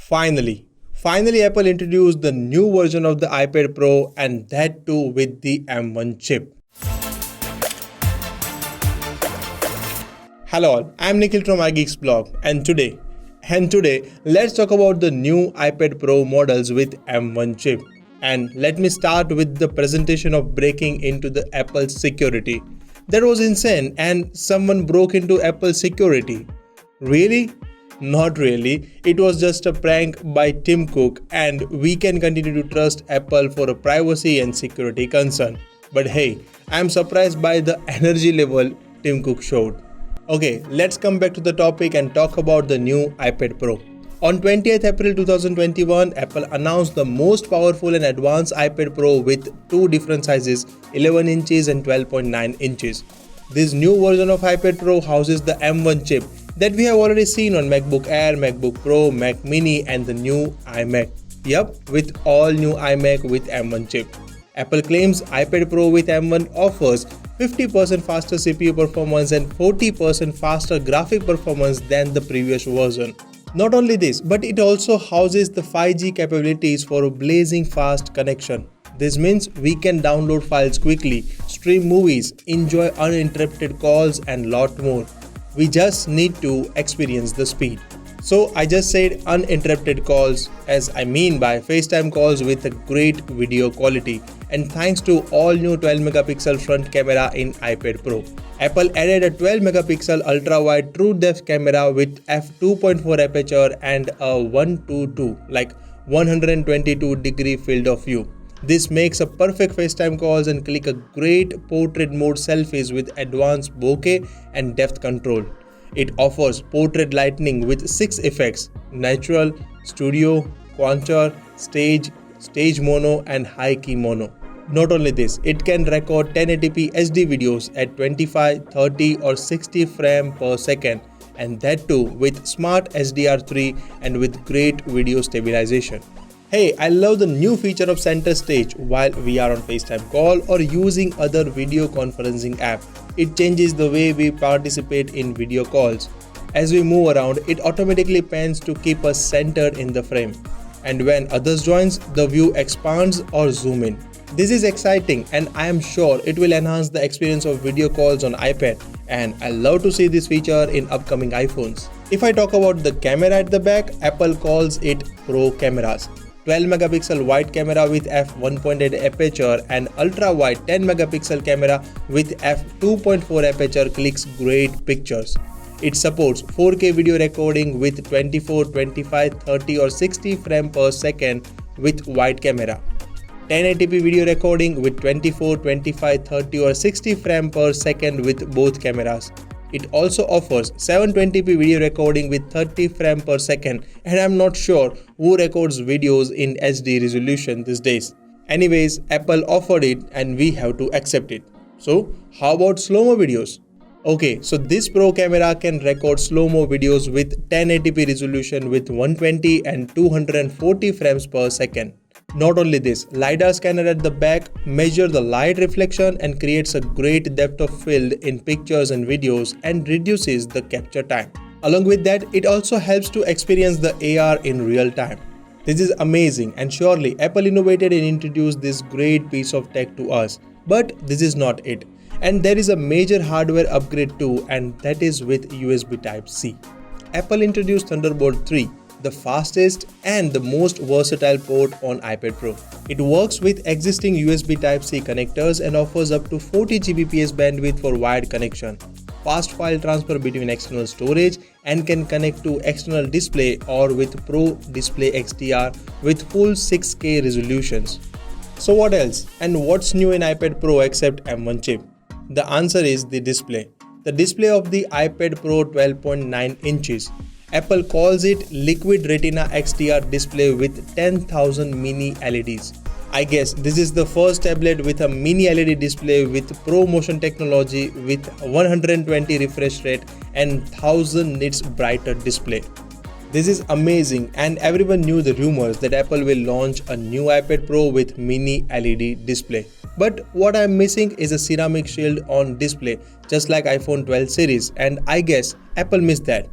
Finally Apple introduced the new version of the iPad Pro, and that too with the M1 chip. Hello all, I'm Nikhil from iGeeks blog, and today let's talk about the new iPad Pro models with M1 chip. And let me start with the presentation of breaking into the Apple security. That was insane, and someone broke into Apple security. Really? Not really. It was just a prank by Tim Cook, and we can continue to trust Apple for a privacy and security concern. But hey, I'm surprised by the energy level Tim Cook showed. Okay, let's come back to the topic and talk about the new iPad Pro. On 20th April 2021, Apple announced the most powerful and advanced iPad Pro with two different sizes, 11 inches and 12.9 inches. This new version of iPad Pro houses the M1 chip that we have already seen on MacBook Air, MacBook Pro, Mac Mini and the new iMac. Yup, with all new iMac with M1 chip. Apple claims iPad Pro with M1 offers 50% faster CPU performance and 40% faster graphic performance than the previous version. Not only this, but it also houses the 5G capabilities for a blazing fast connection. This means we can download files quickly, stream movies, enjoy uninterrupted calls and lot more. We just need to experience the speed. So I just said uninterrupted calls, as I mean by FaceTime calls with a great video quality, and thanks to all new 12 megapixel front camera in iPad Pro. Apple added a 12 megapixel ultra-wide true depth camera with f2.4 aperture and a 122 degree field of view. This makes a perfect FaceTime calls and click a great portrait mode selfies with advanced bokeh and depth control. It offers portrait lighting with 6 effects: natural, studio, contour, stage mono and high key mono. Not only this, it can record 1080p HD videos at 25, 30 or 60 frames per second, and that too with smart HDR3 and with great video stabilization. Hey, I love the new feature of center stage while we are on FaceTime call or using other video conferencing app. It changes the way we participate in video calls. As we move around, it automatically pans to keep us centered in the frame. And when others joins, the view expands or zoom in. This is exciting, and I am sure it will enhance the experience of video calls on iPad, and I love to see this feature in upcoming iPhones. If I talk about the camera at the back, Apple calls it Pro cameras. 12 megapixel wide camera with f1.8 aperture and ultra wide 10 megapixel camera with f2.4 aperture clicks great pictures. It supports 4K video recording with 24, 25, 30 or 60 frames per second with wide camera. 1080p video recording with 24, 25, 30 or 60 frames per second with both cameras. It also offers 720p video recording with 30 frames per second, and I'm not sure who records videos in HD resolution these days. Anyways, Apple offered it and we have to accept it. So how about slow-mo videos? Okay, so this Pro camera can record slow-mo videos with 1080p resolution with 120 and 240 frames per second. Not only this, LiDar Scanner at the back measures the light reflection and creates a great depth of field in pictures and videos and reduces the capture time. Along with that, it also helps to experience the AR in real time. This is amazing, and surely Apple innovated and introduced this great piece of tech to us. But this is not it. And there is a major hardware upgrade too, and that is with USB Type-C. Apple introduced Thunderbolt 3. The fastest and the most versatile port on iPad Pro. It works with existing USB Type-C connectors and offers up to 40 Gbps bandwidth for wired connection, fast file transfer between external storage, and can connect to external display or with Pro Display XDR with full 6K resolutions. So what else? And what's new in iPad Pro except M1 chip? The answer is the display. The display of the iPad Pro 12.9 inches. Apple calls it Liquid Retina XDR Display with 10,000 mini LEDs. I guess this is the first tablet with a mini LED display with Pro Motion technology with 120 refresh rate and 1000 nits brighter display. This is amazing, and everyone knew the rumors that Apple will launch a new iPad Pro with mini LED display. But what I'm missing is a ceramic shield on display just like iPhone 12 series, and I guess Apple missed that.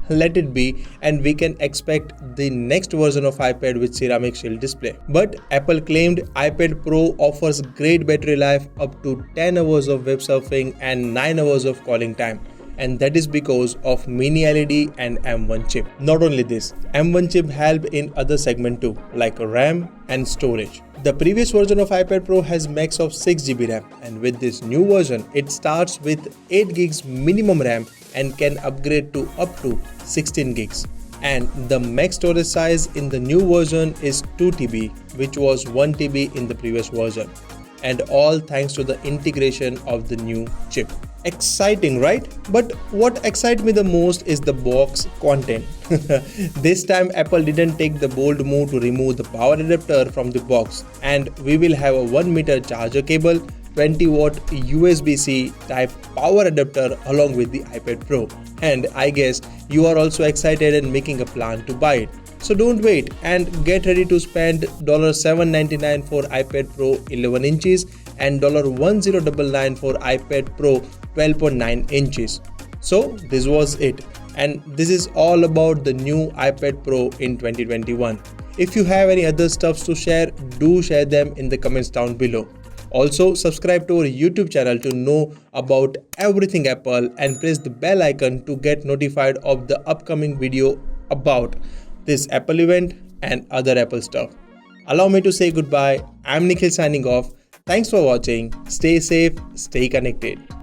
let it be, and we can expect the next version of iPad with ceramic shield display. But Apple claimed iPad Pro offers great battery life, up to 10 hours of web surfing and 9 hours of calling time. And that is because of mini LED and M1 chip. Not only this, M1 chip helped in other segment too, like RAM and storage. The previous version of iPad Pro has max of 6GB RAM, and with this new version, it starts with 8GB minimum RAM and can upgrade to up to 16GB. And the max storage size in the new version is 2TB, which was 1TB in the previous version. And all thanks to the integration of the new chip. Exciting, right? But what excites me the most is the box content. This time Apple didn't take the bold move to remove the power adapter from the box, and we will have a 1 meter charger cable, 20-watt USB-C type power adapter along with the iPad Pro. And I guess you are also excited and making a plan to buy it. So don't wait and get ready to spend $799 for iPad Pro 11 inches and $1099 for iPad Pro 12.9 inches. So this was it, and this is all about the new iPad Pro in 2021. If you have any other stuffs to share, do share them in the comments down below. Also, subscribe to our YouTube channel to know about everything Apple and press the bell icon to get notified of the upcoming video about this Apple event and other Apple stuff. Allow me to say goodbye. I'm Nikhil signing off. Thanks for watching. Stay safe, stay connected.